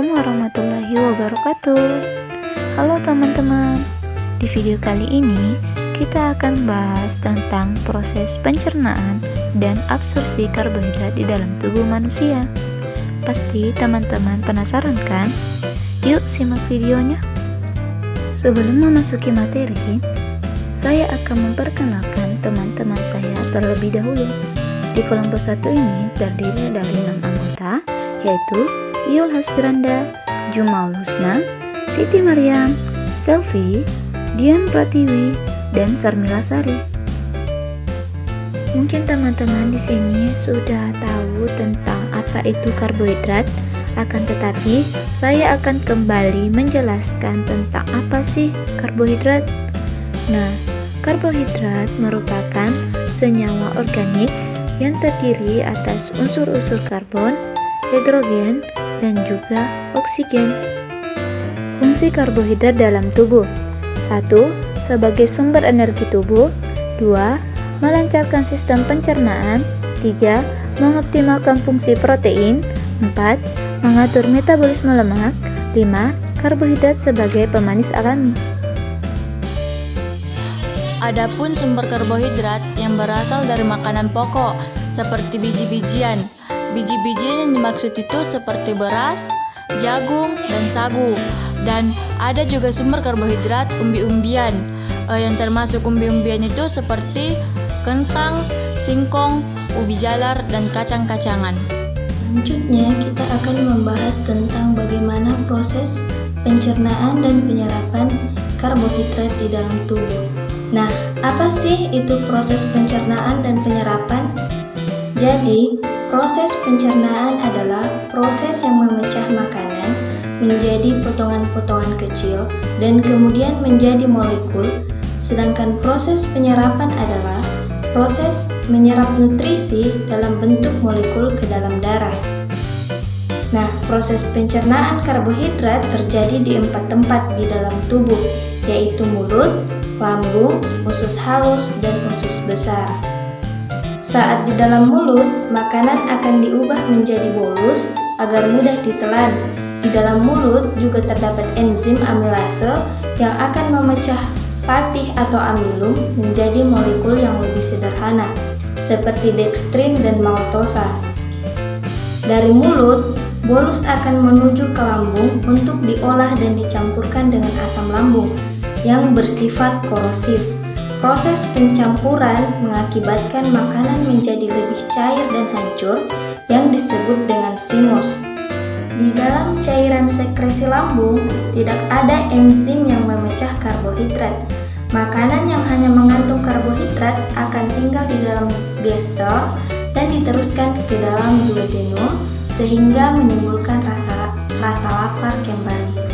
Assalamualaikum warahmatullahi wabarakatuh. Halo teman-teman. Di video kali ini kita akan bahas tentang proses pencernaan dan absorpsi karbohidrat di dalam tubuh manusia. Pasti teman-teman penasaran kan? Yuk simak videonya. Sebelum memasuki materi, saya akan memperkenalkan teman-teman saya terlebih dahulu. Di kelompok 1 ini terdiri dari 6 anggota, yaitu Yul Hasbiranda, Jumaul Husna, Siti Maryam, Selvi, Dian Pratiwi, dan Sarmila Sari. Mungkin teman-teman di sini sudah tahu tentang apa itu karbohidrat, akan tetapi saya akan kembali menjelaskan tentang apa sih karbohidrat. Nah, karbohidrat merupakan senyawa organik yang terdiri atas unsur-unsur karbon, hidrogen, dan juga oksigen. Fungsi karbohidrat dalam tubuh: 1. Sebagai sumber energi tubuh. 2. Melancarkan sistem pencernaan. 3. Mengoptimalkan fungsi protein. 4. Mengatur metabolisme lemak. 5. Karbohidrat sebagai pemanis alami. Adapun sumber karbohidrat yang berasal dari makanan pokok seperti biji-bijian. Biji-bijian yang dimaksud itu seperti beras, jagung, dan sagu. Dan ada juga sumber karbohidrat umbi-umbian yang termasuk umbi-umbian itu seperti kentang, singkong, ubi jalar, dan kacang-kacangan. Selanjutnya kita akan membahas tentang bagaimana proses pencernaan dan penyerapan karbohidrat di dalam tubuh. Nah, apa sih itu proses pencernaan dan penyerapan? Jadi, proses pencernaan adalah proses yang memecah makanan menjadi potongan-potongan kecil dan kemudian menjadi molekul, sedangkan proses penyerapan adalah proses menyerap nutrisi dalam bentuk molekul ke dalam darah. Nah, proses pencernaan karbohidrat terjadi di 4 tempat di dalam tubuh, yaitu mulut, lambung, usus halus, dan usus besar. Saat di dalam mulut, makanan akan diubah menjadi bolus agar mudah ditelan. Di dalam mulut juga terdapat enzim amilase yang akan memecah patih atau amilum menjadi molekul yang lebih sederhana, seperti dekstrin dan maltosa. Dari mulut, bolus akan menuju ke lambung untuk diolah dan dicampurkan dengan asam lambung yang bersifat korosif. Proses pencampuran mengakibatkan makanan menjadi lebih cair dan hancur yang disebut dengan zimos. Di dalam cairan sekresi lambung tidak ada enzim yang memecah karbohidrat. Makanan yang hanya mengandung karbohidrat akan tinggal di dalam gestel dan diteruskan ke dalam duodenum sehingga menimbulkan rasa lapar kembali.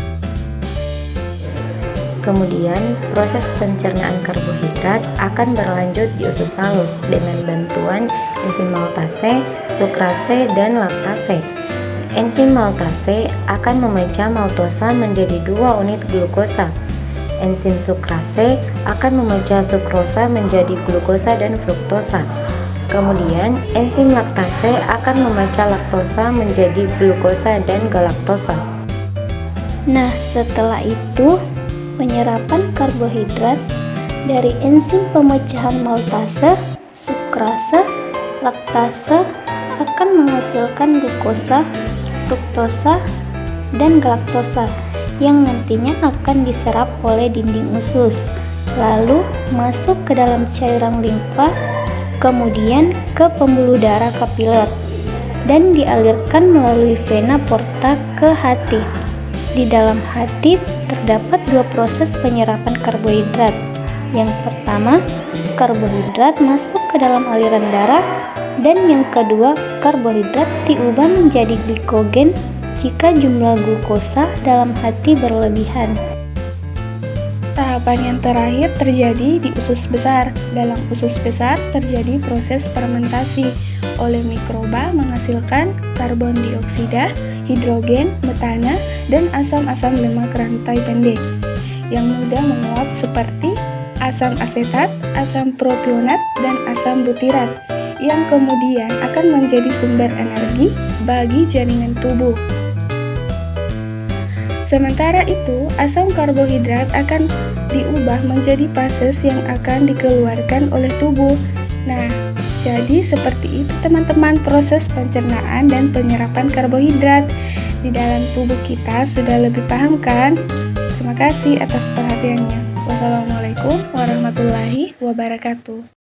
Kemudian, proses pencernaan karbohidrat akan berlanjut di usus halus dengan bantuan enzim maltase, sukrase, dan laktase. Enzim maltase akan memecah maltosa menjadi 2 unit glukosa. Enzim sukrase akan memecah sukrosa menjadi glukosa dan fruktosa. Kemudian, enzim laktase akan memecah laktosa menjadi glukosa dan galaktosa. Nah, setelah itu penyerapan karbohidrat dari enzim pemecahan maltase, sukrase, laktase akan menghasilkan glukosa, fruktosa, dan galaktosa yang nantinya akan diserap oleh dinding usus, lalu masuk ke dalam cairan limfa, kemudian ke pembuluh darah kapiler, dan dialirkan melalui vena porta ke hati. Di dalam hati terdapat 2 proses penyerapan karbohidrat. Yang pertama, karbohidrat masuk ke dalam aliran darah, dan yang kedua, karbohidrat diubah menjadi glikogen jika jumlah glukosa dalam hati berlebihan. Tahapan yang terakhir terjadi di usus besar. Dalam usus besar terjadi proses fermentasi oleh mikroba menghasilkan karbon dioksida, hidrogen, metana, dan asam-asam lemak rantai pendek yang mudah menguap seperti asam asetat, asam propionat, dan asam butirat yang kemudian akan menjadi sumber energi bagi jaringan tubuh. Sementara itu, asam karbohidrat akan diubah menjadi fases yang akan dikeluarkan oleh tubuh. Nah, jadi seperti itu teman-teman proses pencernaan dan penyerapan karbohidrat di dalam tubuh kita. Sudah lebih paham kan? Terima kasih atas perhatiannya. Wassalamualaikum warahmatullahi wabarakatuh.